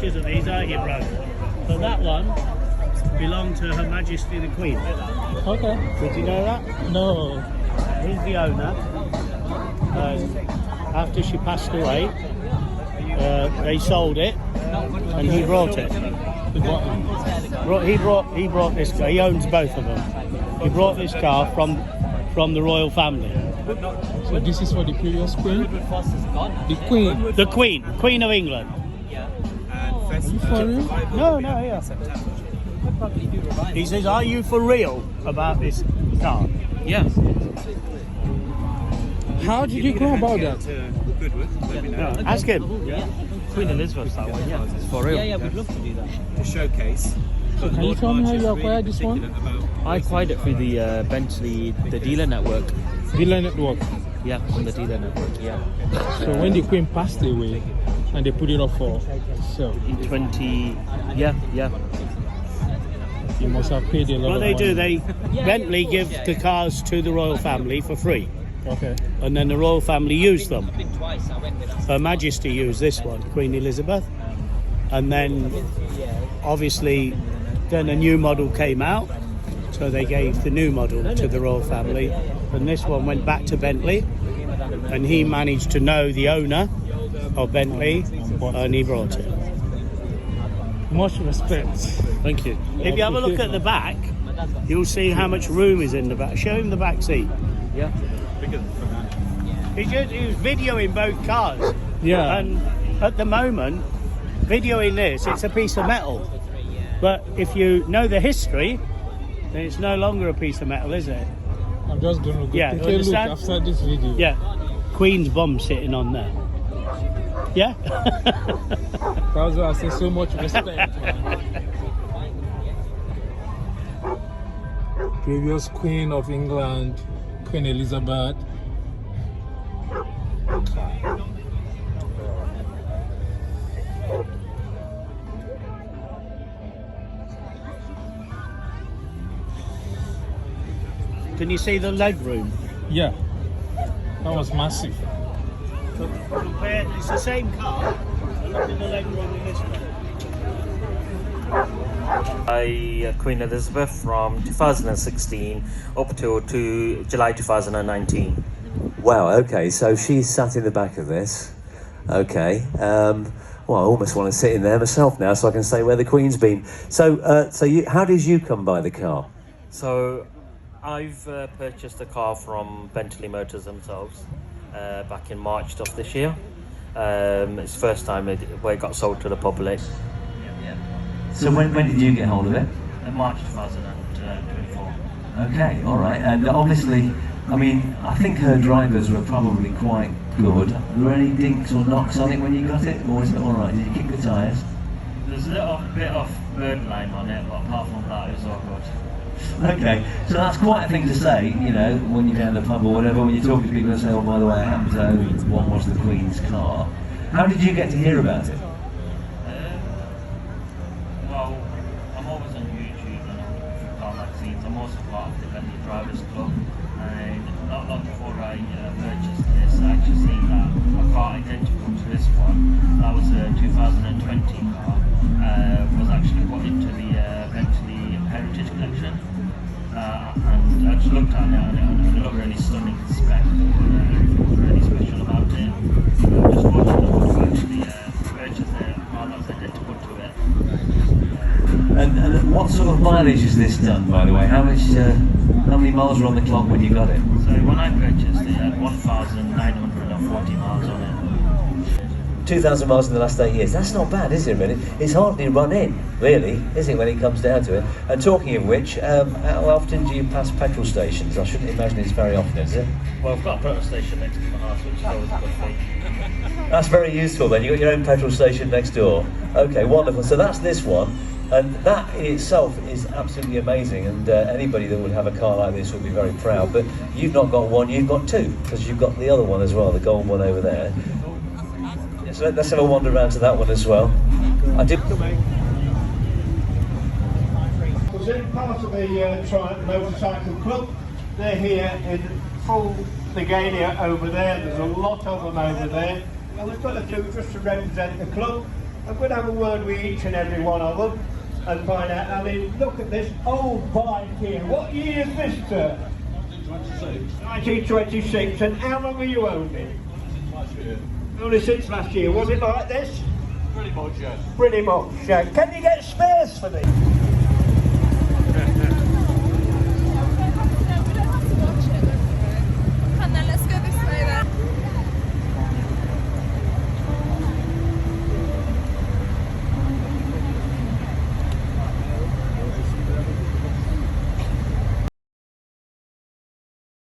pictures of these, aren't you, bro? So that one belonged to Her Majesty the Queen. Okay. Did you know that? No. He's the owner. After she passed away, they sold it, and he brought it. He brought this car. He owns both of them. He brought this car from the royal family. So this is for the previous queen? The Queen of England. Are you for real? No, yeah. He says, "Are you for real about this car?" Yeah. How did you go about that? No, ask him. Queen Elizabeth, that one, yeah. It's for real. Yeah, we'd love to do that. To showcase. So can you tell me how you acquired this one? I acquired it through the Bentley, the dealer network. Dealer network. Yeah, on the dealer network, yeah. So when the queen passed away and they put it up for sale, In 20, yeah. you must have paid a lot What of they money. do, they Bentley give the cars to the royal family for free, Okay. and then the royal family use them. Her Majesty used this one, Queen Elizabeth, and then obviously then a new model came out, so they gave the new model to the royal family, and this one went back to Bentley, and he managed to know the owner of Bentley, and he brought it. Much respect. Thank you. If you have a look at the back, you'll see how much room is in the back. Show him the back seat. Yeah. He was videoing both cars. Yeah. And at the moment, videoing this, it's a piece of metal. But if you know the history, then it's no longer a piece of metal, is it? I'm just going to go Yeah, take you a look understand? after this video. Yeah. Queen's bum sitting on there. Yeah? That's why I say so much respect, man. Previous Queen of England, Queen Elizabeth. Can you see the leg room? Yeah, that was massive. Compare, it's the same car. And look at the leg room in this one. Queen Elizabeth from 2016 up to July 2019. Wow, okay, so she's sat in the back of this. Okay. Well, I almost want to sit in there myself now so I can say where the Queen's been. So, how did you come by the car? So I've purchased a car from Bentley Motors themselves back in March of this year. It's the first time where it got sold to the public. So when did you get hold of it? In March 2024. Okay, all right. And obviously, I mean, I think her drivers were probably quite good. Were there any dinks or knocks on it when you got it? Or was it all right? Did you kick the tyres? There's a little bit of bird line on it, but apart from that, it's all good. Okay, so that's quite a thing to say, you know, when you're down the pub or whatever, when you're talking to people and say, oh, by the way, I happen to own what was the Queen's car. How did you get to hear about it? Well, I'm always on YouTube and I'm looking for car magazines. I'm also part of the Bentley Drivers Club, and not long before I purchased this, I actually seen that a car identical to this one, that was a 2020 car, was actually put into the Bentley Heritage Collection. And I just looked at it and it looked really stunning in spec. Everything was really special about it. Just fortunate enough to actually purchase a car that was identical to it. And what sort of mileage has this done, by the way? How many miles were on the clock when you got it? So when I purchased it, it had 1,940 miles on it. 2,000 miles in the last 8 years. That's not bad, is it, really? It's hardly run in, really, is it, when it comes down to it? And talking of which, how often do you pass petrol stations? I shouldn't imagine it's very often, is it? Well, I've got a petrol station next to my house, which is always a good thing. That's very useful then. You've got your own petrol station next door. Okay, wonderful. So that's this one. And that in itself is absolutely amazing, and anybody that would have a car like this would be very proud. But you've not got one, you've got two, because you've got the other one as well, the gold one over there. So let's have a wander around to that one as well. I did. Was in part of the motorcycle club. They're here in full regalia over there. There's a lot of them over there. And we've got a few just to represent the club. I'm going to have a word with each and every one of them and find out. I mean, look at this old bike here. What year is this, sir? 1926. And how long have you owned it? Last year. Only since last year. Was it like this? Pretty much, yes. Pretty much. Can you get spares for me?